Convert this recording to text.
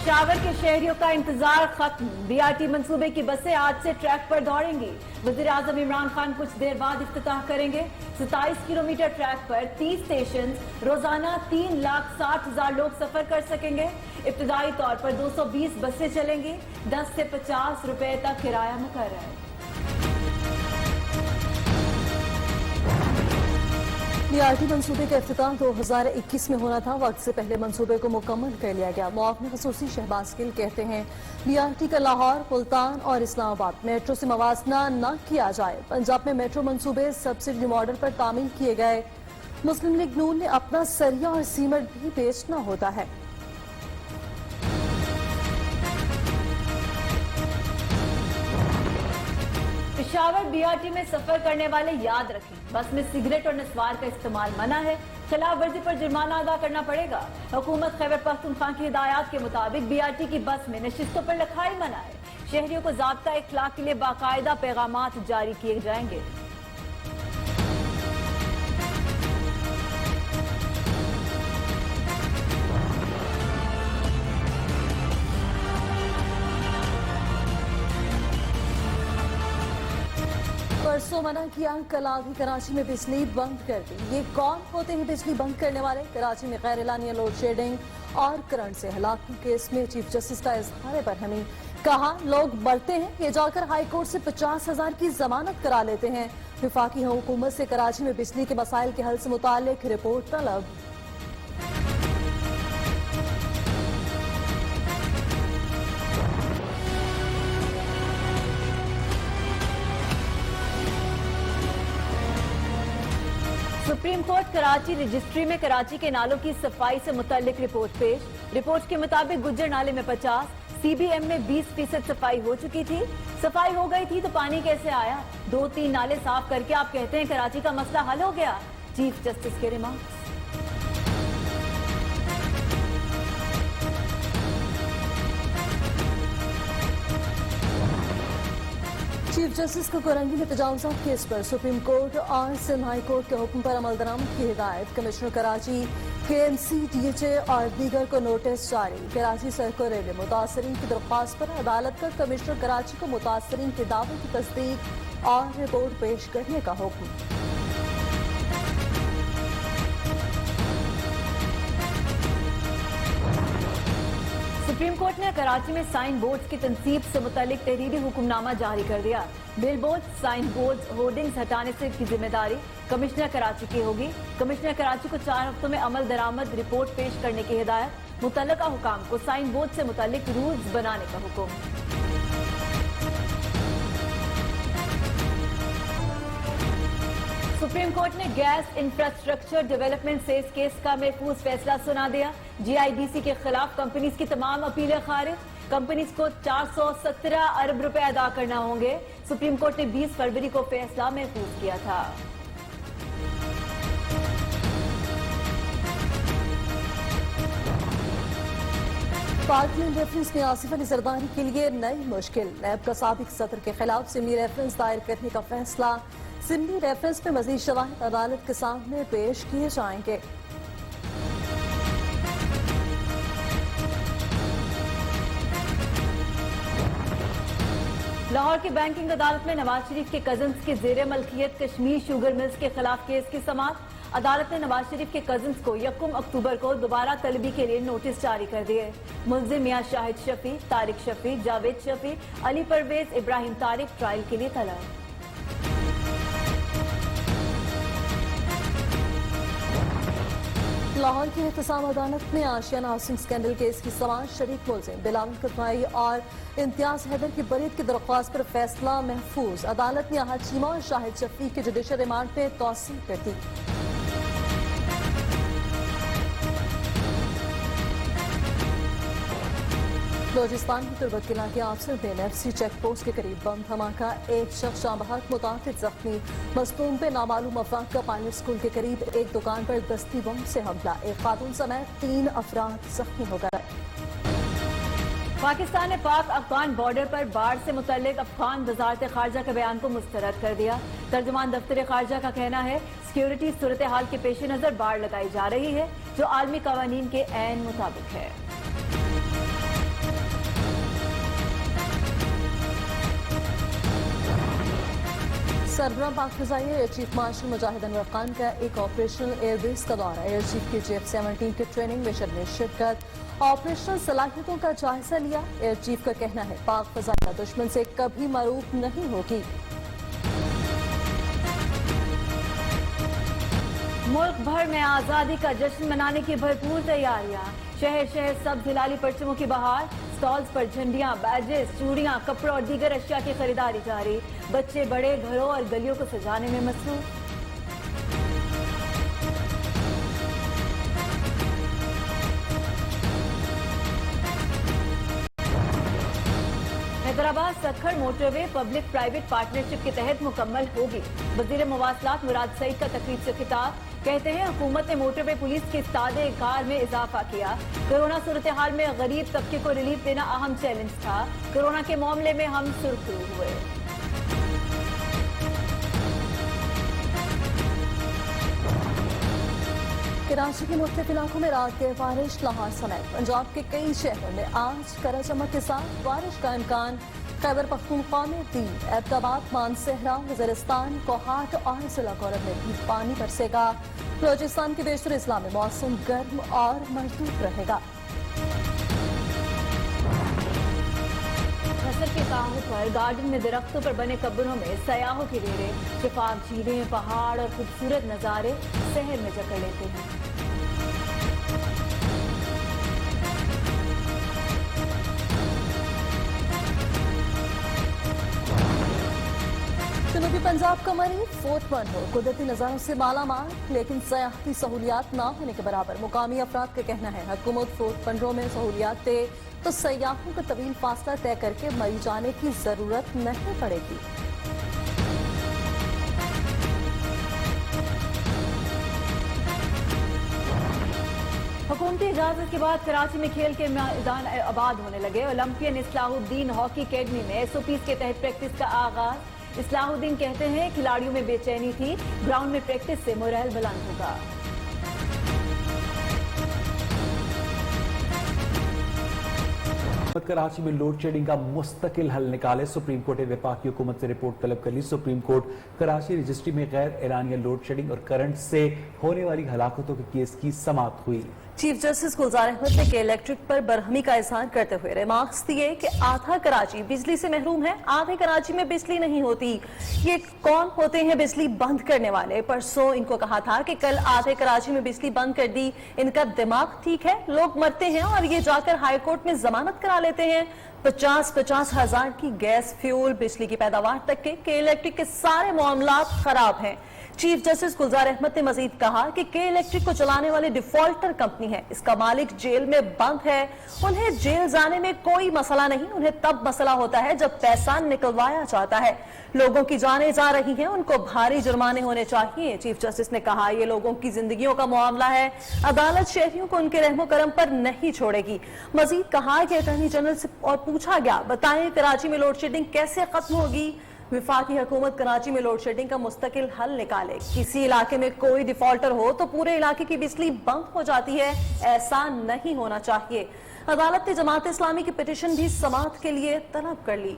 पेशावर के शहरियों का इंतजार खत्म। बीआरटी मंसूबे की बसें आज से ट्रैक पर दौड़ेंगी। वज़ीर-ए-आज़म इमरान खान कुछ देर बाद इफ्तिताह करेंगे। 27 किलोमीटर ट्रैक पर 30 स्टेशन, रोजाना 3,60,000 लोग सफर कर सकेंगे। इब्तदाई तौर पर 220 बसें चलेंगी। 10 से 50 रुपए तक किराया मुकर्रर है। बीआरटी मंसूबे का इफ्तिताह 2021 में होना था। वक्त से पहले मंसूबे को मुकम्मल कर लिया गया। मुआविन खसूसी शहबाज गिल कहते हैं, बीआरटी का लाहौर, मुल्तान और इस्लामाबाद मेट्रो से मवाजना न किया जाए। पंजाब में मेट्रो मंसूबे सब्सिडी मॉडल पर तामील किए गए। मुस्लिम लीग नून ने अपना सरिया और सीमेंट भी बेचना होता है। पेशावर बीआरटी में सफर करने वाले याद रखें, बस में सिगरेट और नस्वार का इस्तेमाल मना है। खिलाफ वर्जी पर जुर्माना अदा करना पड़ेगा। हुकूमत खैबर पख्तूनख्वा की हिदायत के मुताबिक बीआरटी की बस में नशिस्तों पर लिखाई मना है। शहरियों को ज़ाब्ता इखलाक के लिए बाकायदा पैगामात जारी किए जाएंगे। परसों मना किया, कल आधी कराची में बिजली बंद कर दी। ये कौन होते हैं बिजली बंद करने वाले? कराची में गैर एलानिया लोड शेडिंग और करंट से हलाकत केस में चीफ जस्टिस का इजहार बरहमी। कहा, लोग मरते हैं, ये जाकर हाई कोर्ट से 50,000 की जमानत करा लेते हैं। वफाकी हुकूमत से कराची में बिजली के मसाइल के हल से मुताल्लिक रिपोर्ट तलब। सुप्रीम कोर्ट कराची रजिस्ट्री में कराची के नालों की सफाई से मुताल्लिक रिपोर्ट पेश। रिपोर्ट के मुताबिक गुज्जर नाले में 50, सीबीएम में 20% सफाई हो चुकी थी। सफाई हो गई थी तो पानी कैसे आया? 2-3 नाले साफ करके आप कहते हैं कराची का मसला हल हो गया। चीफ जस्टिस के रिमार्क्स। चीफ जस्टिस को कोरंगी में तजावुज़ात केस पर सुप्रीम कोर्ट और सिंध हाई कोर्ट के हुक्म पर अमल दरामद की हिदायत। कमिश्नर कराची, केएमसी, डीएचए और दीगर को नोटिस जारी। कराची सरकोरे ने मुतासरीन की दरख्वास्त पर अदालत का कमिश्नर कराची को मुतासरीन के दावे की तस्दीक और रिपोर्ट पेश करने का हुक्म। सुप्रीम कोर्ट ने कराची में साइन बोर्ड्स की तनसीब से मुतालिक तहरीरी हुक्मनामा जारी कर दिया। Billboard, sign boards, hoardings हटाने से की जिम्मेदारी कमिश्नर कराची की होगी। कमिश्नर कराची को 4 हफ्तों में अमल दरामद रिपोर्ट पेश करने की हिदायत। मुतल्लका हुकाम को साइन बोर्ड से मुतालिक रूल्स बनाने का हुक्म। सुप्रीम कोर्ट ने gas infrastructure development cess case का महफूज फैसला सुना दिया। जीआईडीसी के खिलाफ कंपनीज की तमाम अपीलें खारिज। कंपनीज को 417 अरब रुपए अदा करना होंगे। सुप्रीम कोर्ट ने 20 फरवरी को फैसला महफूज किया था। पार्लियामेंट रेफरेंस में आसिफ अली जरदारी के लिए नई मुश्किल। नैब का साबिक सदर के खिलाफ सिमली रेफरेंस दायर करने का फैसला। सिमली रेफरेंस में मजीद शवाहिद अदालत के सामने पेश किए जाएंगे। लाहौर की बैंकिंग अदालत में नवाज शरीफ के कजन्स के जेर मलकियत कश्मीर शुगर मिल्स के खिलाफ केस की समाअत। अदालत ने नवाज शरीफ के कजन्स को 1 अक्टूबर को दोबारा तलबी के लिए नोटिस जारी कर दिए। मुलजिम मियां शाहिद शफी, तारिक शफी, जावेद शफी, अली परवेज, इब्राहिम तारिक ट्रायल के लिए तलब। लाहौर की एहतसाब अदालत ने आशियाना हाउसिंग स्कैंडल केस की समाअत। शरीक मुलजिम बिलावल कदवाई और इम्तियाज हैदर की बरीयत की दरख्वास्त पर फैसला महफूज। अदालत ने आहद चीमा और शाहिद शफी के जुडिशल रिमांड पे तौसीह कर दी। बलोचिस्तान की तुर्बतकिला के अफसर दिन एफसी चेक पोस्ट के करीब बम धमाका। एक शख्स जाँ बहक, मुताबिद जख्मी। मस्तूम पे नामालूम अफराद का पायलट स्कूल के करीब एक दुकान पर दस्ती बम से हमला। एक खातून समेत 3 अफराद जख्मी हो गए। पाकिस्तान ने पाक अफगान बॉर्डर पर बाढ़ से मुतल्लिक अफगान वजारत खारजा के बयान को मुस्तरद कर दिया। तर्जुमान दफ्तर खारजा का कहना है, सिक्योरिटी सूरत हाल के पेश नजर बाढ़ लगाई जा रही है जो आलमी कवानीन के ऐन मुताबिक है। सरबराह पाक फिजाई एयर चीफ मार्शल मुजाहिद अनवर खान का एक ऑपरेशनल एयरबेस का दौरा। एयर चीफ की JF-17 के ट्रेनिंग मिशन में शिरकत, ऑपरेशनल सलाहियतों का जायजा लिया। एयर चीफ का कहना है पाक फिजा दुश्मन से कभी मरूफ नहीं होगी। मुल्क भर में आजादी का जश्न मनाने की भरपूर तैयारियां। शहर शहर सब्ज हिलाली परचमों की बहार। स्टॉल्स पर झंडियां, बैजेस, चूड़ियां, कपड़ों और दीगर अशिया की खरीदारी जारी। बच्चे बड़े घरों और गलियों को सजाने में मसरूफ। Hyderabad Sukkur motorway public private partnership के तहत मुकम्मल होगी। वजीर मवासलात मुराद सईद का तकरीब से खिताब। कहते हैं हुकूमत ने मोटरवे पुलिस की इस्तादे कार में इजाफा किया। कोरोना सूरत हाल में गरीब तबके को रिलीफ देना अहम चैलेंज था। कोरोना के मामले में हम सुरखरू हुए। कराची के मुख्तलिफ इलाकों में रात के बारिश। लाहौर समेत पंजाब के कई शहरों में आज गरज चमक के साथ बारिश का इम्कान। खैबर पख्तूनख्वा में 3, एबटाबाद, मानसहरा, वज़ीरिस्तान, कोहाट और जिला गौरव में भी पानी बरसेगा। बलूचिस्तान के बेशतर अजला में मौसम गर्म और मरतूब रहेगा। फसर के काहों पर गार्डन में दरख्तों पर बने कब्रों में सयाहों के डेरे, शिफाफ झीलें, पहाड़ और खूबसूरत नज़ारे शहर में जकड़ लेते हैं। जनूबी पंजाब का मरीज फोर्ट 1 हो, कुदरती नज़ारों से माला माल, लेकिन सयाहती सहूलियात ना होने के बराबर। मुकामी अफराद का कहना है हुकूमत फोर्ट 15 में सहूलियात दे तो सयाहों को तवील फासला तय करके मरी जाने की जरूरत नहीं पड़ेगी। हुकूमती इजाजत के बाद कराची में खेल के मैदान आबाद होने लगे। ओलंपियन इस्लाहुद्दीन हॉकी अकेडमी में SOPs के तहत प्रैक्टिस का आगाज। इस्लाहुद्दीन कहते हैं खिलाड़ियों में बेचैनी थी, ग्राउंड में प्रैक्टिस से मोरल बुलंद होगा। कराची में लोड शेडिंग का मुस्तकिल हल निकाले। सुप्रीम कोर्ट ने वफाकी हुकूमत से रिपोर्ट तलब कर ली। सुप्रीम कोर्ट कराची रजिस्ट्री में गैर एरानिया लोड शेडिंग और करंट से होने वाली हलाकतों के केस की समाअत हुई। चीफ जस्टिस गुलजार अहमद ने के इलेक्ट्रिक पर बरहमी का इजहार करते हुए रिमार्क्स दिए कि आधा कराची बिजली से महरूम है, आधे कराची में बिजली नहीं होती। ये कौन होते हैं बिजली बंद करने वाले? परसों इनको कहा था कि कल आधे कराची में बिजली बंद कर दी। इनका दिमाग ठीक है? लोग मरते हैं और ये जाकर हाई कोर्ट में जमानत करा लेते हैं। 50-50 हजार की गैस, फ्यूल, बिजली की पैदावार तक के इलेक्ट्रिक के सारे मामलात खराब हैं। चीफ जस्टिस गुलजार अहमद ने मजीद कहा कि के इलेक्ट्रिक को चलाने वाली डिफॉल्टर कंपनी है, इसका मालिक जेल में बंद है। उन्हें जेल जाने में कोई मसला नहीं, उन्हें तब मसला होता है जब पैसा निकलवाया जाता है। लोगों की जानें जा रही हैं, उनको भारी जुर्माने होने चाहिए। चीफ जस्टिस ने कहा ये लोगों की जिंदगियों का मामला है, अदालत शहरियों को उनके रहमो करम पर नहीं छोड़ेगी। मजीद कहा कि अटॉर्नी जनरल से और पूछा गया, बताएं कराची में लोड शेडिंग कैसे खत्म होगी? विफाकी हुकूमत कराची में लोड शेडिंग का मुस्तकिल हल निकाले। किसी इलाके में कोई डिफॉल्टर हो तो पूरे इलाके की बिजली बंद हो जाती है, ऐसा नहीं होना चाहिए। अदालत ने जमात इस्लामी की पिटीशन भी समाअत के लिए तलब कर ली।